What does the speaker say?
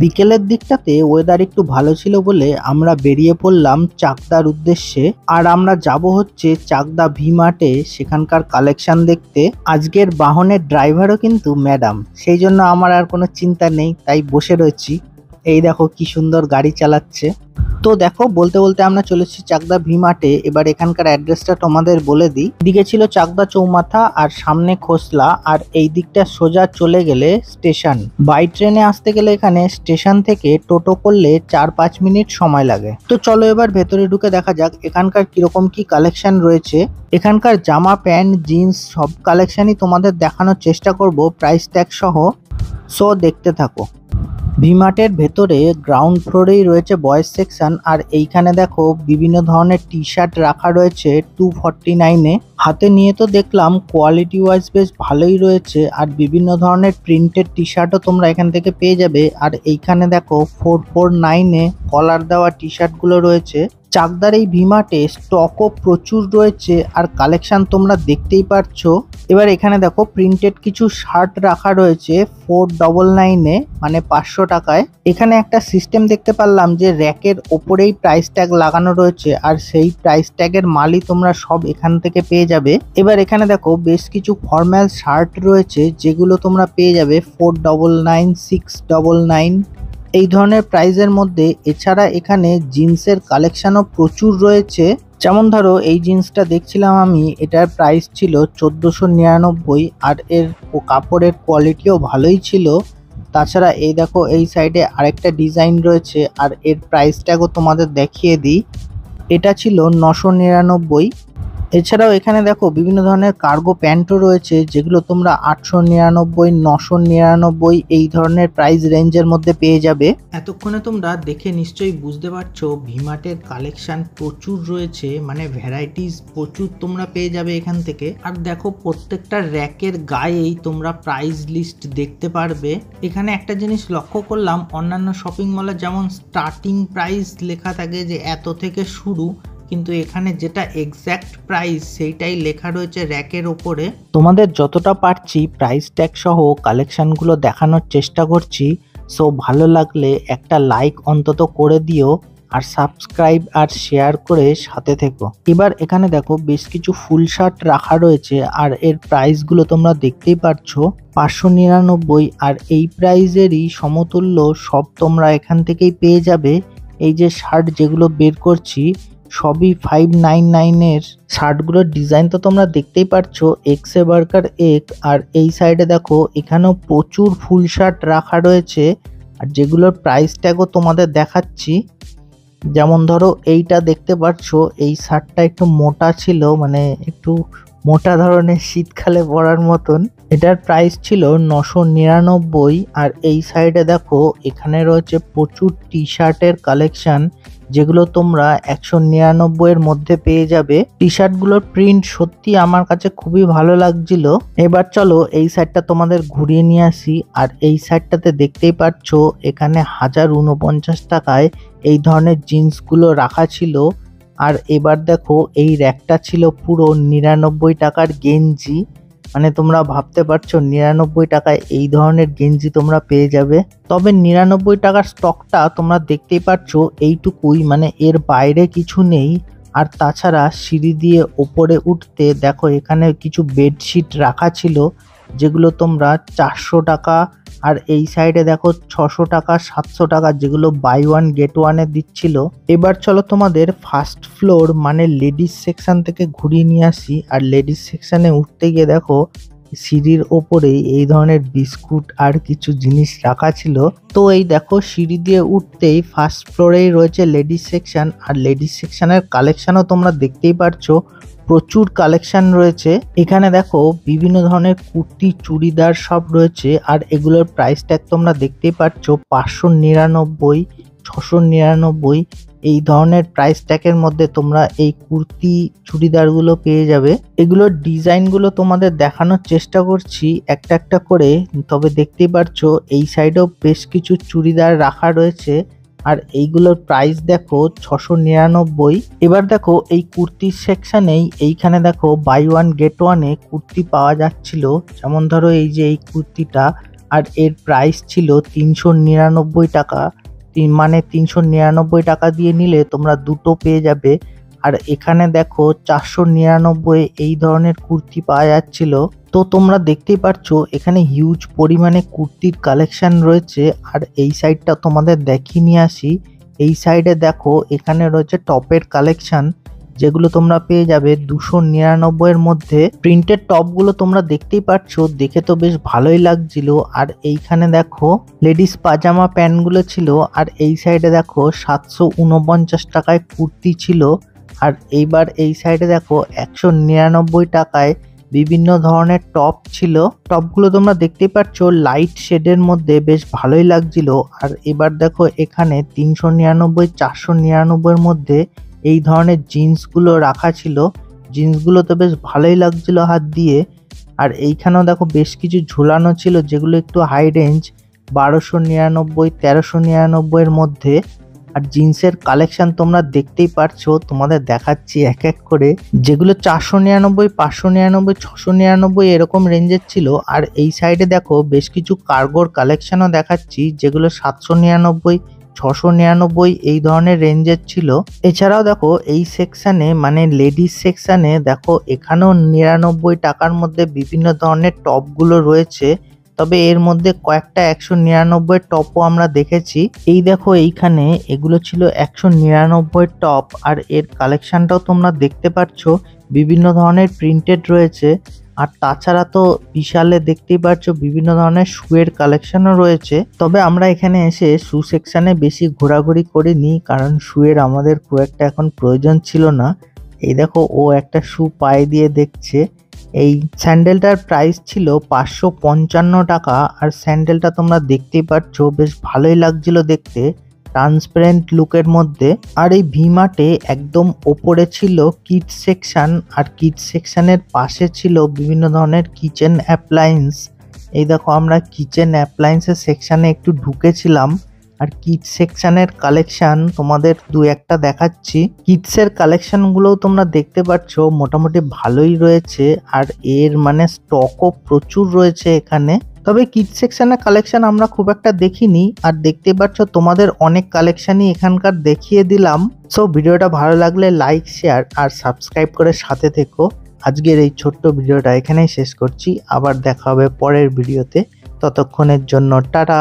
বিকেলের দিকটাতে ওয়েদার একটু ভালো ছিল বলে আমরা বেরিয়ে পড়লাম চাকদার উদ্দেশ্যে। আর আমরা যাব হচ্ছে চাকদা ভি মার্টে সেখানকার কালেকশন দেখতে। আজকের বাহনের ড্রাইভারও কিন্তু ম্যাডাম, সেই জন্য আমার আর কোনো চিন্তা নেই, তাই বসে রয়েছি। এই দেখো কি সুন্দর গাড়ি চালাচ্ছে। তো দেখো বলতে বলতে আমরা চলেছি চাকদা ভি মার্টে। এবার এখানকার অ্যাড্রেসটা তোমাদের বলে দিই। এদিকে ছিল চাকদা চৌমাথা আর সামনে খোসলা, আর এই দিকটা সোজা চলে গেলে স্টেশন। বাই ট্রেনে আসতে গেলে এখানে স্টেশন থেকে টোটো করলে 4-5 মিনিট সময় লাগে। তো চলো এবার ভেতরে ঢুকে দেখা যাক এখানকার কিরকম কি কালেকশন রয়েছে। এখানকার জামা প্যান্ট জিন্স সব কালেকশনই তোমাদের দেখানোর চেষ্টা করব প্রাইস ট্যাগ সহ। সো দেখতে থাকো। ভি মার্টের ভেতরে গ্রাউন্ড ফ্লোরেই রয়েছে বয়েজ সেকশন, আর এইখানে দেখো বিভিন্ন ধরনের টি শার্ট রাখা রয়েছে 249-এ। হাতে নিয়ে তো দেখলাম কোয়ালিটি ওয়াইজ বেশ ভালোই রয়েছে, আর বিভিন্ন ধরনের প্রিন্টেড টি শার্টও তোমরা এখান থেকে পেয়ে যাবে। আর এইখানে দেখো 449-এ কলার দেওয়া টি শার্টগুলো রয়েছে। চাকদার এই ভি মার্টে স্টকও প্রচুর রয়েছে আর কালেকশন তোমরা দেখতেই পারছো। এবার এখানে দেখো প্রিন্টেড কিছু শার্ট রাখা রয়েছে 499-এ, মানে 500 টাকায়। এখানে একটা সিস্টেম দেখতে পারলাম যে র্যাকের ওপরেই প্রাইস ট্যাগ লাগানো রয়েছে, আর সেই প্রাইস ট্যাগের মালই তোমরা সব এখান থেকে পেয়ে যাবে। এবার এখানে দেখো বেশ কিছু ফর্মাল শার্ট রয়েছে যেগুলো তোমরা পেয়ে যাবে 499, 699 এই ধরনের প্রাইজের মধ্যে। এছাড়া এখানে জিন্সের কালেকশনও প্রচুর রয়েছে। যেমন ধরো এই জিন্সটা দেখছিলাম আমি, এটার প্রাইস ছিল 1499, আর এর কাপড়ের কোয়ালিটিও ভালোই ছিল। তাছাড়া এই দেখো এই সাইডে আরেকটা ডিজাইন রয়েছে, আর এর প্রাইস ট্যাগও তোমাদের দেখিয়ে দিই। এটা ছিল 999। এছাড়াও এখানে দেখো বিভিন্ন ধরনের কার্গো প্যান্টও রয়েছে যেগুলো তোমরা 899, 999 এই ধরনের প্রাইস রেঞ্জের মধ্যে পেয়ে যাবে। এতক্ষণে তোমরা দেখে নিশ্চয়ই বুঝতে পারছো ভি মার্টের কালেকশন প্রচুর রয়েছে, মানে ভ্যারাইটিস প্রচুর তোমরা পেয়ে যাবে এখান থেকে। আর দেখো প্রত্যেকটা র্যাকের গায়েই তোমরা প্রাইস লিস্ট দেখতে পারবে। এখানে একটা জিনিস লক্ষ্য করলাম, অন্যান্য শপিং মলে যেমন স্টার্টিং প্রাইস লেখা থাকে যে এত থেকে শুরু, কিন্তু এখানে যেটা এক্স্যাক্ট প্রাইস সেইটাই লেখা রয়েছে র্যাকের ওপরে। তোমাদের যতটা পারছি প্রাইস ট্যাগ সহ কালেকশনগুলো দেখানোর চেষ্টা করছি। সো ভালো লাগলে একটা লাইক অন্তত করে দিও, আর সাবস্ক্রাইব আর শেয়ার করে সাথে থেকো। এবার এখানে দেখো বেশ কিছু ফুল শার্ট রাখা রয়েছে, আর এর প্রাইসগুলো তোমরা দেখতেই পারছো 599, আর এই প্রাইজেরই সমতুল্য সব তোমরা এখান থেকেই পেয়ে যাবে। এই যে শার্ট যেগুলো বের করছি সবই 599-এর। শার্টগুলোর ডিজাইন তো তোমরা দেখতেই পারছো, এক্সে বার্কার এক। আর এই সাইডে দেখো এখানেও প্রচুর ফুল শার্ট রাখা রয়েছে, আর যেগুলোর প্রাইস ট্যাগও তোমাদের দেখাচ্ছি। যেমন ধরো এইটা দেখতে পাচ্ছো, এই শার্টটা একটু মোটা ছিল, মানে একটু মোটা ধরনের শীতকালে পরার মতন। এটার প্রাইস ছিল 999। আর এই সাইডে দেখো এখানে রয়েছে প্রচুর টি শার্টের কালেকশন যেগুলো তোমরা 199-এর মধ্যে পেয়ে যাবে। টি শার্ট গুলোর প্রিন্ট সত্যি আমার কাছে খুবই ভালো লাগছিল। এবার চলো এই সাইডটা তোমাদের ঘুরিয়ে নিয়ে আসি। আর এই সাইডটাতে দেখতেই পাচ্ছ এখানে 1049 টাকায় এই ধরনের জিন্সগুলো রাখা ছিল। আর এবার দেখো এই র্যাকটা ছিল পুরো 99 টাকার গেঞ্জি, মানে তোমরা ভাবতে পারছো 99 টাকায় এই ধরনের গেঞ্জি তোমরা পেয়ে যাবে। তবে 99 টাকার স্টকটা তোমরা দেখতেই পাচ্ছো এইটুকুই, মানে এর বাইরে কিছু নেই। আর তাছাড়া সিঁড়ি দিয়ে ওপরে উঠতে দেখো এখানে কিছু বেডশিট রাখা ছিল যেগুলো তোমরা 400 টাকা, আর এই সাইডে দেখো 600 টাকা, 700 টাকা, যেগুলো বাই ওয়ান গেট ওয়ানে দিচ্ছিল। এবার চলো তোমাদের ফার্স্ট ফ্লোর মানে লেডিস সেকশন থেকে ঘুরিয়ে নিয়ে আসি। আর লেডিস সেকশনে উঠতে গিয়ে দেখো সিঁড়ির ওপরেই এই ধরনের বিস্কুট আর কিছু জিনিস রাখা ছিল। তো এই দেখো সিঁড়ি দিয়ে উঠতেই ফার্স্ট ফ্লোরেই রয়েছে লেডিস সেকশন, আর লেডিস সেকশনের কালেকশনও তোমরা দেখতেই পারছো প্রচুর কালেকশন রয়েছে। এখানে দেখো বিভিন্ন ধরনের কুর্তি চুড়িদার সব রয়েছে, আর এগুলোর প্রাইস ট্যাগ তোমরা দেখতেই পাচ্ছ 599, 699 এই ধরনের প্রাইস ট্যাগের মধ্যে তোমরা এই কুর্তি চুড়িদারগুলো পেয়ে যাবে। এগুলোর ডিজাইনগুলো তোমাদের দেখানোর চেষ্টা করছি একটা একটা করে। তবে দেখতেই পারছো এই সাইডেও বেশ কিছু চুড়িদার রাখা রয়েছে, আর এইগুলোর প্রাইস দেখো 699। এবার দেখো এই কুর্তির সেকশনেই এইখানে দেখো বাই ওয়ান গেট ওয়ানে কুর্তি পাওয়া যাচ্ছিল। যেমন ধরো এই যে এই কুর্তিটা, আর এর প্রাইস ছিল 399 টাকা। মানে 399 টাকা দিয়ে নিলে তোমরা দুটো পেয়ে যাবে। আর এখানে দেখো 499 এই ধরনের কুর্তি পাওয়া যাচ্ছিল। তো তোমরা দেখতেই পাচ্ছো এখানে হিউজ পরিমাণে কুর্তির কালেকশন রয়েছে। আর এই সাইডটা তোমাদের দেখিয়ে নিয়ে আসি। এই সাইডে দেখো এখানে রয়েছে টপের কালেকশন, যেগুলো তোমরা পেয়ে যাবে 299 এর মধ্যে। প্রিন্টেড টপগুলো তোমরা দেখতেই পাচ্ছ, দেখে তো বেশ ভালোই লাগছিল। আর এইখানে দেখো লেডিস পাজামা প্যান্টগুলো ছিল। আর এই সাইডে দেখো 749 টাকায় কুর্তি ছিল। আর এইবার এই সাইডে দেখো 199 টাকায় বিভিন্ন ধরনের টপ ছিল। টপগুলো তোমরা দেখতেই পাচ্ছ লাইট শেডের মধ্যে, বেশ ভালোই লাগছিল। আর এবার দেখো এখানে 399 499 এর মধ্যে এই ধরনের জিন্সগুলো রাখা ছিল। জিন্সগুলো তো বেশ ভালোই লাগছিল হাত দিয়ে। আর এইখানেও দেখো বেশ কিছু ঝুলানো ছিল, যেগুলো একটু হাই রেঞ্জ, 1299 1399 এর মধ্যে। আর জিন্সের কালেকশন তোমরা দেখতেই পারছো, তোমাদের দেখাচ্ছি এক এক করে। যেগুলো 499 599 699 এরকম রেঞ্জের ছিল। আর এই সাইডে দেখো বেশ কিছু কার্গোর কালেকশনও দেখাচ্ছি, যেগুলো 799 699 এই ধরনের রেঞ্জের ছিল। এছাড়াও দেখো এই সেকশনে মানে লেডিস সেকশনে দেখো এখানেও 99 টাকার মধ্যে বিভিন্ন ধরনের টপগুলো রয়েছে। তবে এর মধ্যে কয়েকটা 199 টপও আমরা দেখেছি। এই দেখো এইখানে এগুলো ছিল 199 টপ। আর এর কালেকশনটাও তোমরা দেখতে পাচ্ছ, বিভিন্ন ধরনের প্রিন্টেড রয়েছে। আর তাছাড়া তো বিশালে দেখতেই পাচ্ছ বিভিন্ন ধরনের শুয়ের কালেকশনও রয়েছে। তবে আমরা এখানে এসে শু সেকশনে বেশি ঘোরাঘুরি করিনি, কারণ শুয়ের আমাদের খুব একটা এখন প্রয়োজন ছিল না। এই দেখো ও একটা শু পায়ে দিয়ে দেখছে। এই স্যান্ডেলটার প্রাইস ছিল 555 টাকা। আর স্যান্ডেলটা তোমরা দেখতেই পাচ্ছ বেশ ভালোই লাগছিল দেখতে, ট্রান্সপারেন্ট লুকের মধ্যে। আর এই ভিমার্টে একদম ওপরে ছিল কিডস সেকশন। আর কিডস সেকশনের পাশে ছিল বিভিন্ন ধরনের কিচেন অ্যাপ্লায়েন্স। এই দেখো আমরা কিচেন অ্যাপ্লায়েন্সের সেকশনে একটু ঢুকেছিলাম। আর কিডস সেকশনের কালেকশন তোমাদের দু একটা দেখাচ্ছি। কিডসের কালেকশনগুলোও তোমরা দেখতে পাচ্ছ মোটামুটি ভালোই রয়েছে। আর এর মানে স্টকও প্রচুর রয়েছে এখানে। তবে কিডস সেকশনের কালেকশন আমরা খুব একটা দেখিনি। আর দেখতে পাচ্ছ তোমাদের অনেক কালেকশনই এখানকার দেখিয়ে দিলাম। সো ভিডিওটা ভালো লাগলে লাইক শেয়ার আর সাবস্ক্রাইব করে সাথে থেকো। আজকের এই ছোট্ট ভিডিওটা এখানেই শেষ করছি, আবার দেখা হবে পরের ভিডিওতে। ততক্ষণের জন্য টাটা।